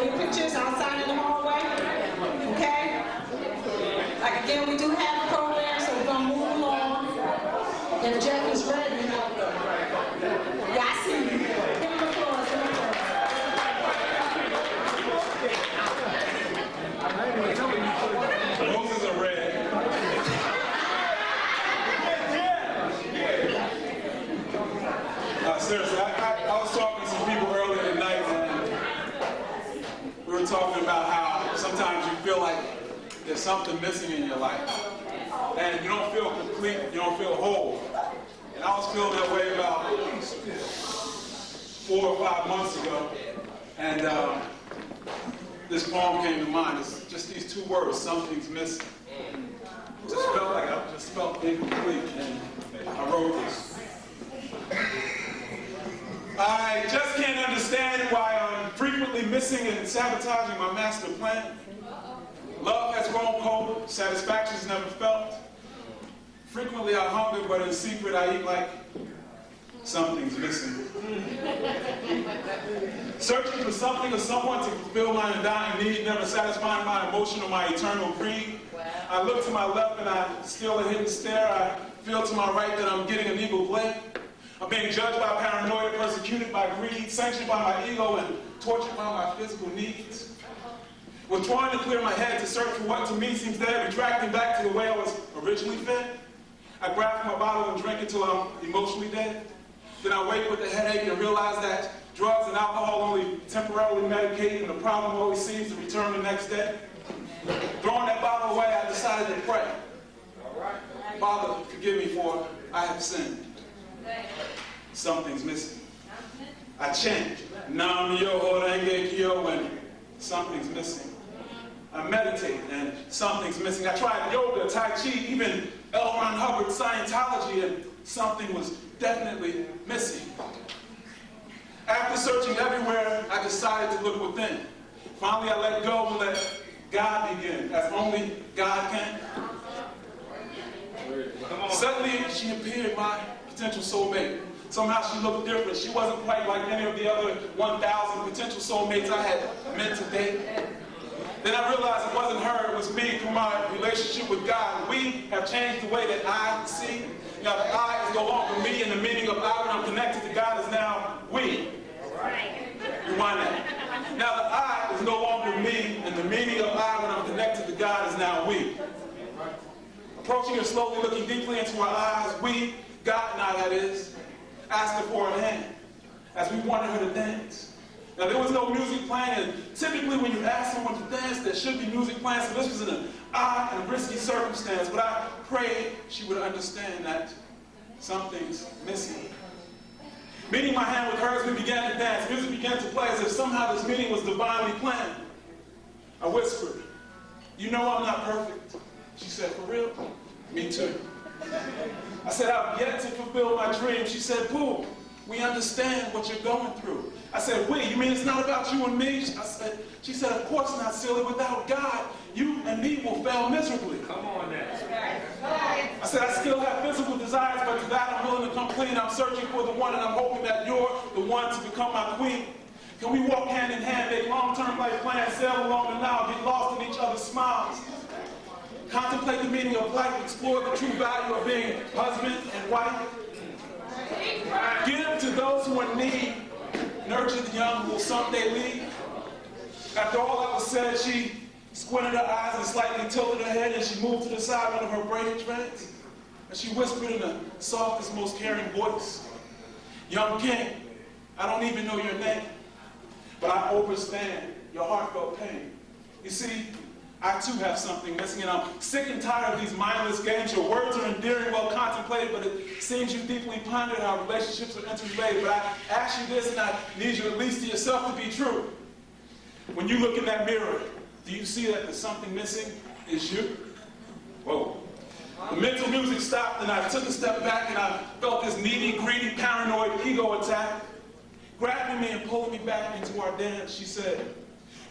your pictures outside in the hallway. Okay? Like again, we do have a program, so we're gonna move along. If Jeff is ready. Yeah, I see you. Give him the floor. Roses are red. Seriously, I was talking to some people earlier tonight, and we were talking about how sometimes you feel like there's something missing in your life, and you don't feel complete, you don't feel whole. And I was feeling that way about 4 or 5 months ago, and this poem came to mind. It's just these 2 words, something's missing. Just felt like I just felt incomplete, and I wrote this. I just can't understand why I'm frequently missing and sabotaging my master plan. Love has grown cold, satisfaction's never felt. Frequently I hunger, but in secret I eat like something's missing. Searching for something or someone to fulfill my undying need, never satisfying my emotion or my eternal greed. I look to my left and I steal a hidden stare. I feel to my right that I'm getting an evil glare. I'm being judged by paranoia, persecuted by greed, sanctioned by my ego, and tortured by my physical needs. Withdrawing to clear my head to search for what to me seems dead, retracting back to the way I was originally fed. I grab my bottle and drink until I'm emotionally dead. Then I wake with a headache and realize that drugs and alcohol only temporarily medicate, and the problem always seems to return the next day. Throwing that bottle away, I decided to pray. Father, forgive me for I have sinned. Something's missing. I chant, Nam Myoho Renge Kyo, when something's missing. I meditate and something's missing. I tried yoga, Tai Chi, even L. Ron Hubbard, Scientology, and something was definitely missing. After searching everywhere, I decided to look within. Finally, I let go and let God begin, as only God can. Suddenly, she appeared, my potential soulmate. Somehow she looked different. She wasn't quite like any of the other 1,000 potential soulmates I had meant to date. Then I realized it wasn't her, it was me through my relationship with God. We have changed the way that I see. Now the I is no longer me, and the meaning of I when I'm connected to God is now we. Rewind that. Now the I is no longer me, and the meaning of I when I'm connected to God is now we. Approaching her slowly, looking deeply into her eyes, we, God and I that is, asked her for her hand as we wanted her to dance. Now there was no music playing, and typically when you ask someone to dance, there should be music playing, so this was an odd and risky circumstance, but I prayed she would understand that something's missing. Meeting my hand with hers, we began to dance. Music began to play as if somehow this meeting was divinely planned. I whispered, "You know I'm not perfect." She said, "For real?" "Me too." I said, "I've yet to fulfill my dream." She said, "Boo, we understand what you're going through." I said, "We? You mean it's not about you and me?" She said, "Of course not, silly. Without God, you and me will fail miserably." Come on now. I said, "I still have physical desires, but to that I'm willing to come clean. I'm searching for the one, and I'm hoping that you're the one to become my queen. Can we walk hand in hand, make long-term life plans, sail along the Nile, get lost in each other's smiles? Contemplate the meaning of life, explore the true value of being husband and wife. Give to those who are in need, nurture the young who will someday lead." After all that was said, she squinted her eyes and slightly tilted her head, and she moved to the side one of her braided dreads. And she whispered in the softest, most caring voice, "Young king, I don't even know your name, but I understand your heartfelt pain. You see, I too have something missing, and I'm sick and tired of these mindless games. Your words are endearing, well contemplated, but it seems you deeply pondered how relationships are interrelated. But I ask you this, and I need you at least to yourself to be true. When you look in that mirror, do you see that there's something missing? It's you?" Whoa. The mental music stopped, and I took a step back, and I felt this needy, greedy, paranoid ego attack, grabbing me and pulling me back into our dance. She said,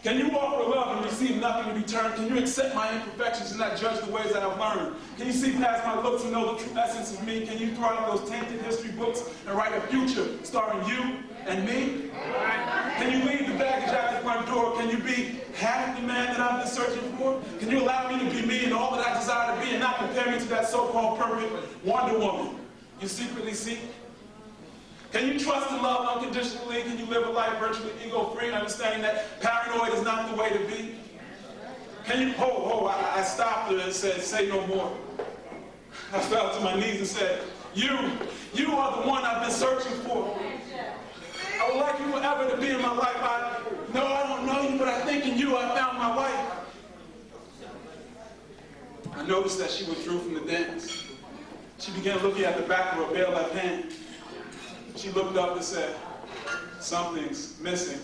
"Can you offer love and receive nothing in return? Can you accept my imperfections and not judge the ways that I've learned? Can you see past my looks and know the true essence of me? Can you throw out those tainted history books and write a future starring you and me? Can you leave the baggage at the front door? can you be half the man that I've been searching for? Can you allow me to be me and all that I desire to be and not compare me to that so-called perfect Wonder Woman you secretly seek? Can you trust and love unconditionally? Can you live a life virtually ego-free, understanding that paranoid is not the way to be? Can you, I stopped her and said, say no more. I fell to my knees and said, you are the one I've been searching for. I would like you forever to be in my life. I don't know you, but I think in you I found my wife. I noticed that she withdrew from the dance. She began looking at the back of her bare left hand. She looked up and said, something's missing.